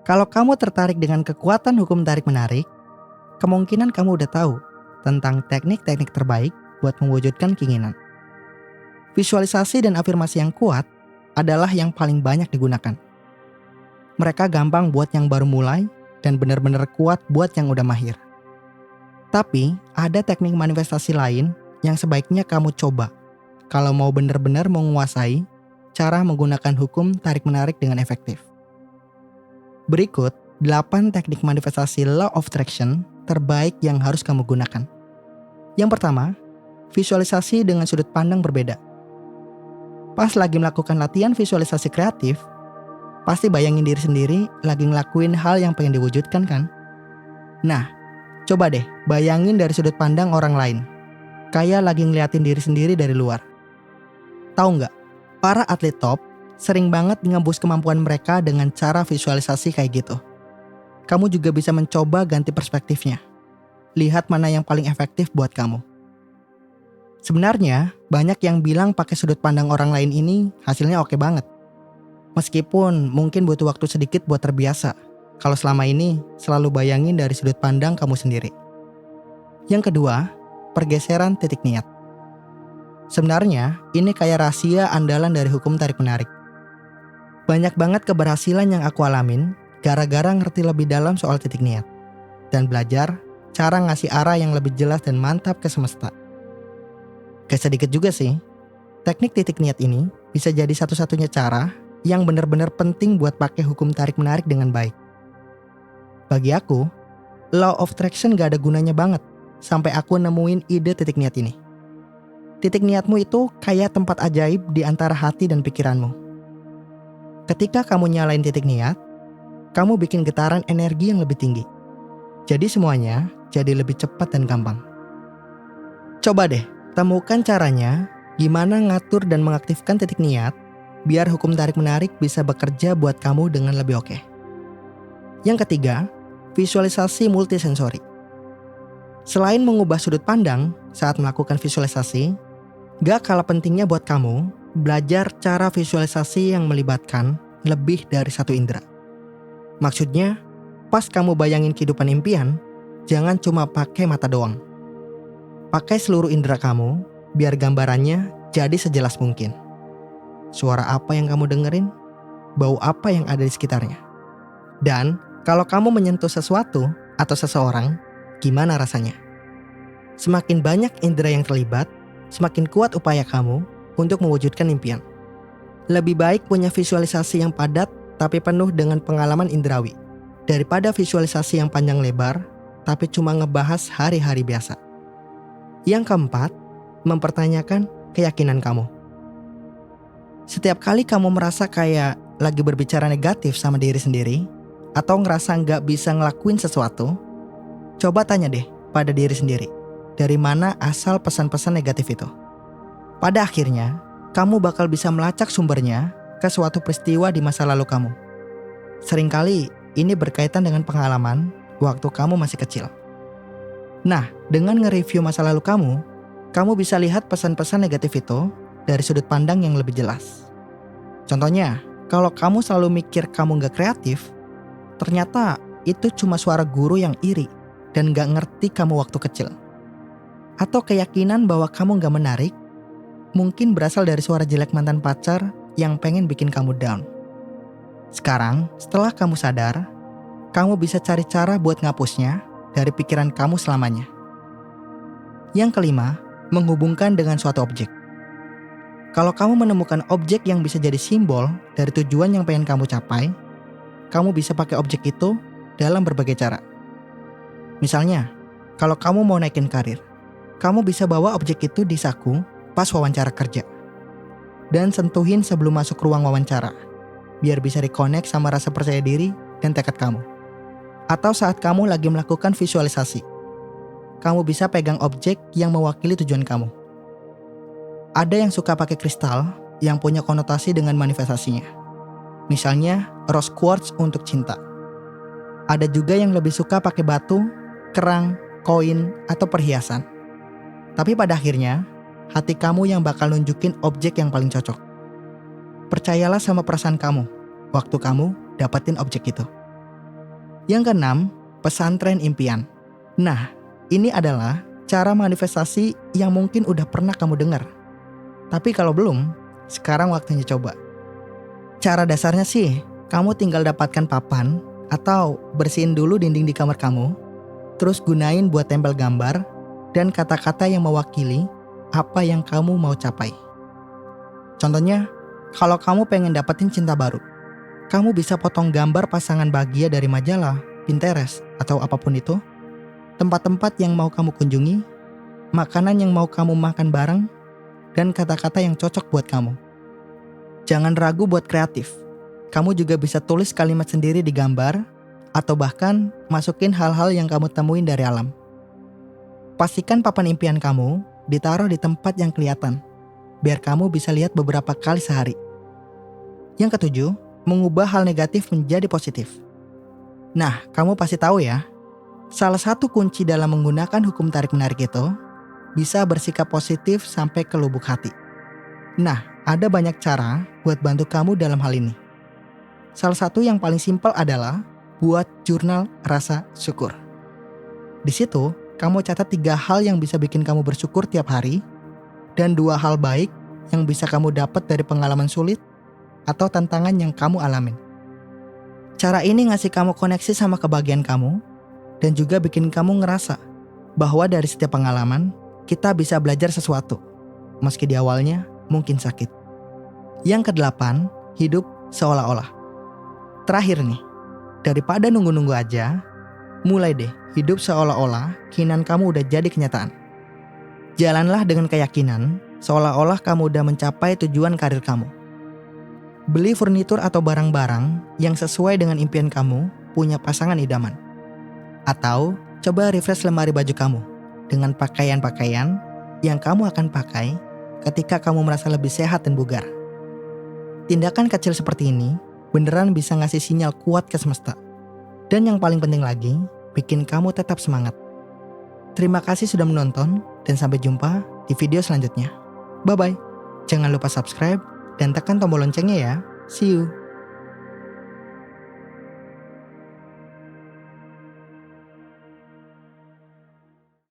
Kalau kamu tertarik dengan kekuatan hukum tarik-menarik, kemungkinan kamu udah tahu tentang teknik-teknik terbaik buat mewujudkan keinginan. Visualisasi dan afirmasi yang kuat adalah yang paling banyak digunakan. Mereka gampang buat yang baru mulai dan benar-benar kuat buat yang udah mahir. Tapi ada teknik manifestasi lain yang sebaiknya kamu coba kalau mau benar-benar menguasai cara menggunakan hukum tarik-menarik dengan efektif. Berikut 8 teknik manifestasi Law of Attraction terbaik yang harus kamu gunakan. Yang pertama, visualisasi dengan sudut pandang berbeda. Pas lagi melakukan latihan visualisasi kreatif, pasti bayangin diri sendiri lagi ngelakuin hal yang pengen diwujudkan kan? Nah, coba deh bayangin dari sudut pandang orang lain. Kayak lagi ngeliatin diri sendiri dari luar. Tahu nggak? Para atlet top sering banget ngebus kemampuan mereka dengan cara visualisasi kayak gitu. Kamu juga bisa mencoba ganti perspektifnya. Lihat mana yang paling efektif buat kamu. Sebenarnya, banyak yang bilang pakai sudut pandang orang lain ini hasilnya oke banget. Meskipun mungkin butuh waktu sedikit buat terbiasa, kalau selama ini selalu bayangin dari sudut pandang kamu sendiri. Yang kedua, pergeseran titik niat. Sebenarnya, ini kayak rahasia andalan dari hukum tarik-menarik. Banyak banget keberhasilan yang aku alamin gara-gara ngerti lebih dalam soal titik niat dan belajar cara ngasih arah yang lebih jelas dan mantap ke semesta. Gak sedikit juga sih, teknik titik niat ini bisa jadi satu-satunya cara yang benar-benar penting buat pakai hukum tarik-menarik dengan baik. Bagi aku, Law of Attraction gak ada gunanya banget sampai aku nemuin ide titik niat ini. Titik niatmu itu kayak tempat ajaib di antara hati dan pikiranmu. Ketika kamu nyalain titik niat, kamu bikin getaran energi yang lebih tinggi. Jadi semuanya jadi lebih cepat dan gampang. Coba deh, temukan caranya gimana ngatur dan mengaktifkan titik niat biar hukum tarik-menarik bisa bekerja buat kamu dengan lebih oke. Yang ketiga, visualisasi multisensori. Selain mengubah sudut pandang saat melakukan visualisasi, gak kalah pentingnya buat kamu belajar cara visualisasi yang melibatkan lebih dari satu indera. Maksudnya, pas kamu bayangin kehidupan impian, jangan cuma pakai mata doang. Pakai seluruh indera kamu, biar gambarannya jadi sejelas mungkin. Suara apa yang kamu dengerin, bau apa yang ada di sekitarnya. Dan kalau kamu menyentuh sesuatu atau seseorang, gimana rasanya? Semakin banyak indera yang terlibat, semakin kuat upaya kamu untuk mewujudkan impian. Lebih baik punya visualisasi yang padat tapi penuh dengan pengalaman indrawi daripada visualisasi yang panjang lebar tapi cuma ngebahas hari-hari biasa. Yang keempat, mempertanyakan keyakinan kamu. Setiap kali kamu merasa kayak lagi berbicara negatif sama diri sendiri atau ngerasa nggak bisa ngelakuin sesuatu, coba tanya deh pada diri sendiri, dari mana asal pesan-pesan negatif itu? Pada akhirnya, kamu bakal bisa melacak sumbernya ke suatu peristiwa di masa lalu kamu. Seringkali ini berkaitan dengan pengalaman waktu kamu masih kecil. Nah, dengan nge-review masa lalu kamu bisa lihat pesan-pesan negatif itu dari sudut pandang yang lebih jelas. Contohnya, kalau kamu selalu mikir kamu gak kreatif, ternyata itu cuma suara guru yang iri dan gak ngerti kamu waktu kecil. Atau keyakinan bahwa kamu gak menarik, mungkin berasal dari suara jelek mantan pacar yang pengen bikin kamu down. Sekarang, setelah kamu sadar, kamu bisa cari cara buat ngapusnya dari pikiran kamu selamanya. Yang kelima, menghubungkan dengan suatu objek. Kalau kamu menemukan objek yang bisa jadi simbol dari tujuan yang pengen kamu capai, kamu bisa pakai objek itu dalam berbagai cara. Misalnya, kalau kamu mau naikin karir, kamu bisa bawa objek itu di saku pas wawancara kerja. Dan sentuhin sebelum masuk ruang wawancara, biar bisa reconnect sama rasa percaya diri dan tekad kamu. Atau saat kamu lagi melakukan visualisasi, kamu bisa pegang objek yang mewakili tujuan kamu. Ada yang suka pakai kristal yang punya konotasi dengan manifestasinya. Misalnya rose quartz untuk cinta. Ada juga yang lebih suka pakai batu, kerang, koin, atau perhiasan. Tapi pada akhirnya, hati kamu yang bakal nunjukin objek yang paling cocok. Percayalah sama perasaan kamu waktu kamu dapetin objek itu. Yang keenam, pesantren impian. Nah, ini adalah cara manifestasi yang mungkin udah pernah kamu dengar. Tapi kalau belum, sekarang waktunya coba. Cara dasarnya sih, kamu tinggal dapatkan papan atau bersihin dulu dinding di kamar kamu, terus gunain buat tempel gambar dan kata-kata yang mewakili apa yang kamu mau capai. Contohnya, kalau kamu pengen dapetin cinta baru, kamu bisa potong gambar pasangan bahagia dari majalah, Pinterest, atau apapun itu, tempat-tempat yang mau kamu kunjungi, makanan yang mau kamu makan bareng, dan kata-kata yang cocok buat kamu. Jangan ragu buat kreatif. Kamu juga bisa tulis kalimat sendiri di gambar, atau bahkan masukin hal-hal yang kamu temuin dari alam. Pastikan papan impian kamu ditaruh di tempat yang kelihatan, biar kamu bisa lihat beberapa kali sehari. Yang ketujuh, mengubah hal negatif menjadi positif. Nah, kamu pasti tahu ya, salah satu kunci dalam menggunakan hukum tarik-menarik itu, bisa bersikap positif sampai ke lubuk hati. Nah, ada banyak cara buat bantu kamu dalam hal ini. Salah satu yang paling simpel adalah buat jurnal rasa syukur. Di situ, kamu catat 3 hal yang bisa bikin kamu bersyukur tiap hari, dan 2 hal baik yang bisa kamu dapat dari pengalaman sulit atau tantangan yang kamu alamin. Cara ini ngasih kamu koneksi sama kebahagiaan kamu, dan juga bikin kamu ngerasa bahwa dari setiap pengalaman, kita bisa belajar sesuatu, meski di awalnya mungkin sakit. Yang kedelapan, hidup seolah-olah. Terakhir nih, daripada nunggu-nunggu aja, mulai deh hidup seolah-olah keinginan kamu udah jadi kenyataan. Jalanlah dengan keyakinan, seolah-olah kamu udah mencapai tujuan karir kamu. Beli furnitur atau barang-barang yang sesuai dengan impian kamu punya pasangan idaman. Atau coba refresh lemari baju kamu dengan pakaian-pakaian yang kamu akan pakai ketika kamu merasa lebih sehat dan bugar. Tindakan kecil seperti ini beneran bisa ngasih sinyal kuat ke semesta. Dan yang paling penting lagi, bikin kamu tetap semangat. Terima kasih sudah menonton dan sampai jumpa di video selanjutnya. Bye-bye. Jangan lupa subscribe dan tekan tombol loncengnya ya. See you.